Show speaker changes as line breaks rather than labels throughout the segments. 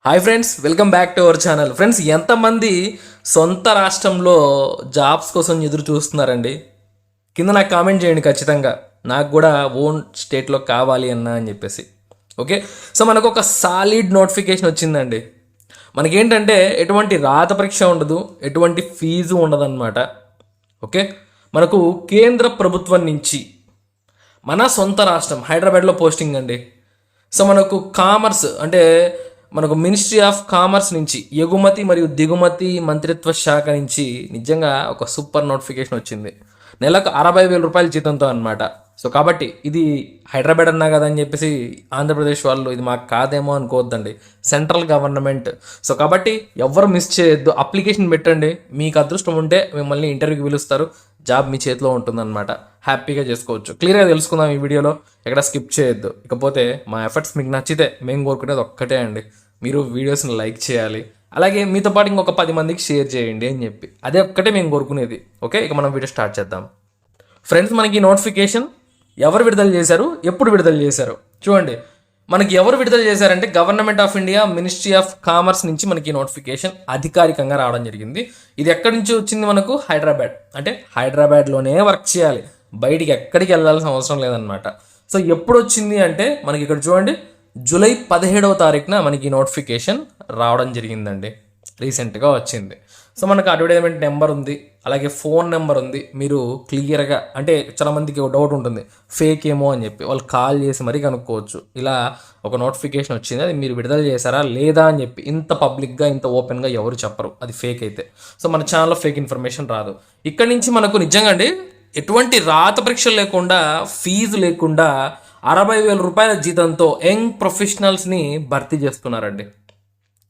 Hi friends, welcome back to our channel. Friends, ఎంతమంది సొంత రాష్ట్రంలో జాబ్స్ కోసం ఎదురు చూస్తున్నారండి? కింద నాకు కామెంట్ చేయండి ఖచ్చితంగా. నాకు కూడా ఓన్ స్టేట్లో కావాలి అని చెప్పేసి. ఓకే, సో మనకు ఒక సాలిడ్ నోటిఫికేషన్ వచ్చిందండి. మనకేంటంటే ఎటువంటి రాత పరీక్ష ఉండదు, ఎటువంటి ఫీజు ఉండదన్నమాట. ఓకే, మనకు కేంద్ర ప్రభుత్వం నుంచి మన సొంత రాష్ట్రం హైదరాబాద్లో పోస్టింగ్ అండి. సో మనకు కామర్స్ అంటే మనకు మినిస్ట్రీ ఆఫ్ కామర్స్ నుంచి ఎగుమతి మరియు దిగుమతి మంత్రిత్వ శాఖ నుంచి నిజంగా ఒక సూపర్ నోటిఫికేషన్ వచ్చింది. నెలకు 60,000 రూపాయల జీతంతో అనమాట. సో కాబట్టి ఇది హైదరాబాద్ అన్నా కదా అని చెప్పేసి ఆంధ్రప్రదేశ్ వాళ్ళు ఇది మాకు కాదేమో అనుకోవద్దండి, సెంట్రల్ గవర్నమెంట్. సో కాబట్టి ఎవరు మిస్ చేయొద్దు, అప్లికేషన్ పెట్టండి. మీకు అదృష్టం ఉంటే మిమ్మల్ని ఇంటర్వ్యూకి పిలుస్తారు, జాబ్ మీ చేతిలో ఉంటుందన్నమాట. హ్యాపీగా చేసుకోవచ్చు. క్లియర్గా తెలుసుకుందాం ఈ వీడియోలో, ఎక్కడ స్కిప్ చేయొద్దు. ఇకపోతే మా ఎఫర్ట్స్ మీకు నచ్చితే మేము కోరుకునేది ఒక్కటే అండి, మీరు వీడియోస్ని లైక్ చేయాలి, అలాగే మీతో పాటు ఇంకొక 10 మందికి షేర్ చేయండి అని చెప్పి. అదే ఒక్కటే మేము కోరుకునేది. ఓకే, ఇక మనం వీడియో స్టార్ట్ చేద్దాం. ఫ్రెండ్స్, మనకి నోటిఫికేషన్ ఎవరు విడుదల చేశారు, ఎప్పుడు విడుదల చేశారు చూడండి. మనకి ఎవరు విడుదల చేశారంటే government of India ministry of commerce నుంచి మనకి నోటిఫికేషన్ అధికారికంగా రావడం జరిగింది. ఇది ఎక్కడి నుంచి వచ్చింది? మనకు హైదరాబాద్. అంటే హైదరాబాద్లోనే వర్క్ చేయాలి, బయటికి ఎక్కడికి వెళ్ళాల్సిన అవసరం లేదనమాట. సో ఎప్పుడు వచ్చింది అంటే మనకి ఇక్కడ చూడండి, జూలై 17వ తారీఖున మనకి నోటిఫికేషన్ రావడం జరిగిందండి. రీసెంట్గా వచ్చింది. సో మనకు అడ్వర్టైజ్మెంట్ నెంబర్ ఉంది, అలాగే ఫోన్ నెంబర్ ఉంది. మీరు క్లియర్గా అంటే చాలామందికి ఒక డౌట్ ఉంటుంది, ఫేక్ ఏమో అని చెప్పి వాళ్ళు కాల్ చేసి మరీ కనుక్కోవచ్చు. ఇలా ఒక నోటిఫికేషన్ వచ్చింది, అది మీరు విడుదల చేశారా లేదా అని చెప్పి ఇంత పబ్లిక్గా ఇంత ఓపెన్గా ఎవరు చెప్పరు అది ఫేక్ అయితే. సో మన ఛానల్లో ఫేక్ ఇన్ఫర్మేషన్ రాదు. ఇక్కడి నుంచి మనకు నిజంగా అండి ఎటువంటి రాత పరీక్షలు లేకుండా, ఫీజు లేకుండా 60,000 రూపాయల జీతంతో యంగ్ ప్రొఫెషనల్స్ని భర్తీ చేస్తున్నారండి.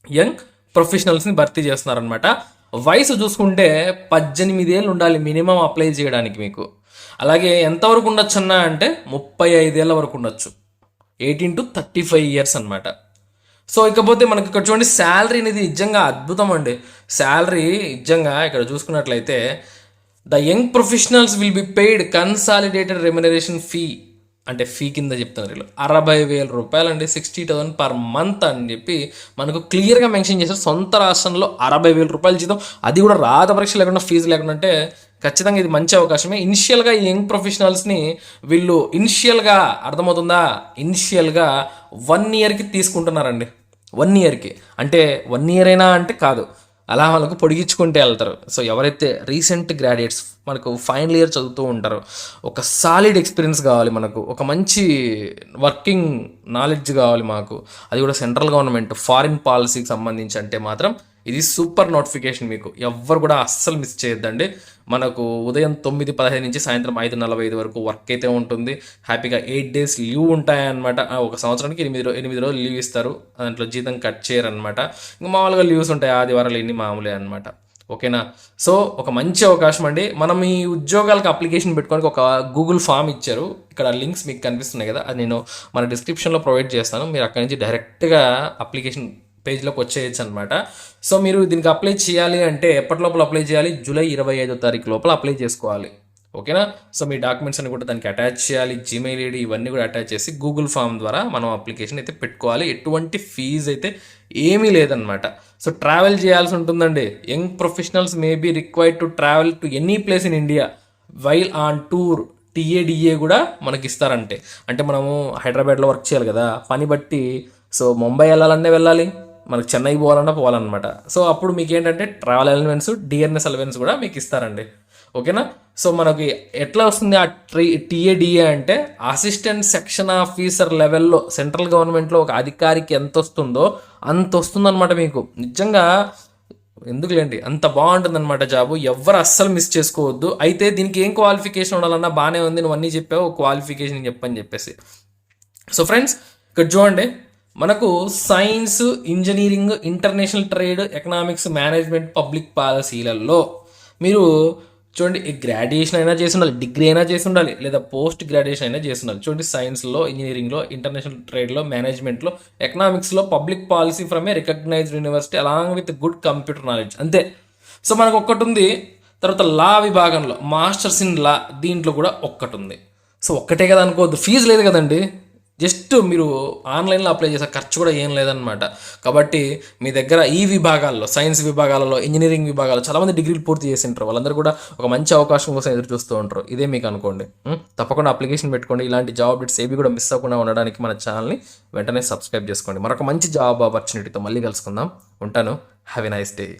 యంగ్ ప్రొఫెషనల్స్ని భర్తీ చేస్తున్నారనమాట. వయసు చూసుకుంటే 18 ఏళ్ళు ఉండాలి మినిమం అప్లై చేయడానికి మీకు. అలాగే ఎంతవరకు ఉండొచ్చు అన్నా అంటే 35 ఏళ్ళ వరకు ఉండొచ్చు, 18 to 35 ఇయర్స్ అనమాట. సో ఇకపోతే మనకి ఇక్కడ చూడండి, శాలరీ అనేది నిజంగా అద్భుతం అండి. శాలరీ నిజంగా ఇక్కడ చూసుకున్నట్లయితే the young professionals will be paid consolidated remuneration fee, అంటే ఫీ కింద చెప్తున్నారు వీళ్ళు 60,000 రూపాయలు అండి, 60,000 పర్ మంత్ అని చెప్పి మనకు క్లియర్గా మెన్షన్ చేశారు. సొంత రాష్ట్రంలో 60,000 రూపాయల జీతం, అది కూడా రాత పరీక్ష లేకుండా, ఫీజు లేకుండా. అంటే ఖచ్చితంగా ఇది మంచి అవకాశమే. ఇనిషియల్గా ఈ యంగ్ ప్రొఫెషనల్స్ని వీళ్ళు ఇనిషియల్గా అర్థమవుతుందా, ఇనిషియల్గా 1 ఇయర్కి తీసుకుంటున్నారండి. 1 ఇయర్కి అంటే 1 ఇయర్ అయినా అంటే కాదు, అలా వాళ్ళకు పొడిగించుకుంటే వెళ్తారు. సో ఎవరైతే రీసెంట్ గ్రాడ్యుయేట్స్ మనకు ఫైనల్ ఇయర్ చదువుతూ ఉంటారో, ఒక సాలిడ్ ఎక్స్పీరియన్స్ కావాలి మనకు, ఒక మంచి వర్కింగ్ నాలెడ్జ్ కావాలి మాకు, అది కూడా సెంట్రల్ గవర్నమెంట్ ఫారిన్ పాలసీకి సంబంధించి అంటే మాత్రం ఇది సూపర్ నోటిఫికేషన్. మీకు ఎవ్వరు కూడా అస్సలు మిస్ చేయొద్దండి. మనకు ఉదయం 9:15 నుంచి సాయంత్రం 5:45 వరకు వర్క్ అయితే ఉంటుంది. హ్యాపీగా 8 days లీవ్ ఉంటాయన్నమాట. ఒక సంవత్సరానికి 8 రోజులు లీవ్ ఇస్తారు, దాంట్లో జీతం కట్ చేయరనమాట. ఇంకా మామూలుగా లీవ్స్ ఉంటాయి, ఆదివారాలు ఎన్ని మామూలే అనమాట. ఓకేనా? సో ఒక మంచి అవకాశం అండి. మనం ఈ ఉద్యోగాలకు అప్లికేషన్ పెట్టుకోవడానికి ఒక గూగుల్ ఫామ్ ఇచ్చారు. ఇక్కడ లింక్స్ మీకు కనిపిస్తున్నాయి కదా, అది నేను మన డిస్క్రిప్షన్లో ప్రొవైడ్ చేస్తాను. మీరు అక్కడి నుంచి డైరెక్ట్గా అప్లికేషన్ పేజ్లోకి వచ్చేయచ్చు అనమాట. సో మీరు దీనికి అప్లై చేయాలి అంటే ఎప్పటి లోపల అప్లై చేయాలి? జూలై 25వ తారీఖు లోపల అప్లై చేసుకోవాలి. ఓకేనా? సో మీ డాక్యుమెంట్స్ అన్ని కూడా దానికి అటాచ్ చేయాలి, జీమెయిల్ ఐడి ఇవన్నీ కూడా అటాచ్ చేసి గూగుల్ ఫామ్ ద్వారా మనం అప్లికేషన్ అయితే పెట్టుకోవాలి. ఎటువంటి ఫీజు అయితే ఏమీ లేదనమాట. సో ట్రావెల్ చేయాల్సి ఉంటుందండి. Young professionals may be required to travel to any place in India while on tour. TA DA కూడా మనకి ఇస్తారంటే, అంటే మనము హైదరాబాద్లో వర్క్ చేయాలి కదా, పని బట్టి. సో ముంబై వెళ్ళాలనే వెళ్ళాలి, మనకు చెన్నై పోవాలన్నా పోవాలన్నమాట. సో అప్పుడు మీకు ఏంటంటే ట్రావెల్ అలవెన్స్, డిఎన్ఎస్ అలవెన్స్ కూడా మీకు ఇస్తారండి. ఓకేనా? సో మనకి ఎట్లా వస్తుంది ఆ టీఏడిఏ అంటే అసిస్టెంట్ సెక్షన్ ఆఫీసర్ లెవెల్లో సెంట్రల్ గవర్నమెంట్లో ఒక అధికారికి ఎంత వస్తుందో అంత వస్తుందన్నమాట మీకు. నిజంగా ఎందుకులేండి, అంత బాగుంటుంది అనమాట జాబు. ఎవరు అస్సలు మిస్ చేసుకోవద్దు. అయితే దీనికి ఏం క్వాలిఫికేషన్ ఉండాలన్నా బాగానే ఉంది, నువ్వు అన్నీ చెప్పావు, క్వాలిఫికేషన్ చెప్పని చెప్పేసి. సో ఫ్రెండ్స్, ఇక్కడ చూడండి, మనకు science, engineering, international trade, economics, management, public పాలసీలలో మీరు చూడండి, గ్రాడ్యుయేషన్ అయినా చేసి ఉండాలి, డిగ్రీ అయినా చేసి ఉండాలి, లేదా పోస్ట్ గ్రాడ్యుయేషన్ అయినా చేసి ఉండాలి. చూడండి, సైన్స్లో, ఇంజనీరింగ్లో, ఇంటర్నేషనల్ ట్రేడ్లో, మేనేజ్మెంట్లో, ఎకనామిక్స్లో, public policy from a recognized university along with good computer knowledge, అంతే. సో మనకు ఒక్కటి ఉంది. తర్వాత లా విభాగంలో మాస్టర్స్ ఇన్ లా, దీంట్లో కూడా ఒక్కటి ఉంది. సో ఒక్కటే కదా అనుకోవద్దు, ఫీజు లేదు కదండి. జస్ట్ మీరు ఆన్లైన్లో అప్లై చేసే ఖర్చు కూడా ఏం లేదనమాట. కాబట్టి మీ దగ్గర ఈ విభాగాల్లో, సైన్స్ విభాగాలలో, ఇంజనీరింగ్ విభాగాల్లో చాలామంది డిగ్రీలు పూర్తి చేసి ఉంటారు. వాళ్ళందరూ కూడా ఒక మంచి అవకాశం కోసం ఎదురు చూస్తూ ఉంటారు. ఇదే మీకు అనుకోండి. తప్పకుండా అప్లికేషన్ పెట్టుకోండి. ఇలాంటి జాబ్ అప్డేట్స్ ఏవి కూడా మిస్ అవ్వకుండా ఉండడానికి మన ఛానల్ని వెంటనే సబ్స్క్రైబ్ చేసుకోండి. మరొక మంచి జాబ్ ఆపర్చునిటీతో మళ్ళీ కలుసుకుందాం. ఉంటాను. Have a nice day.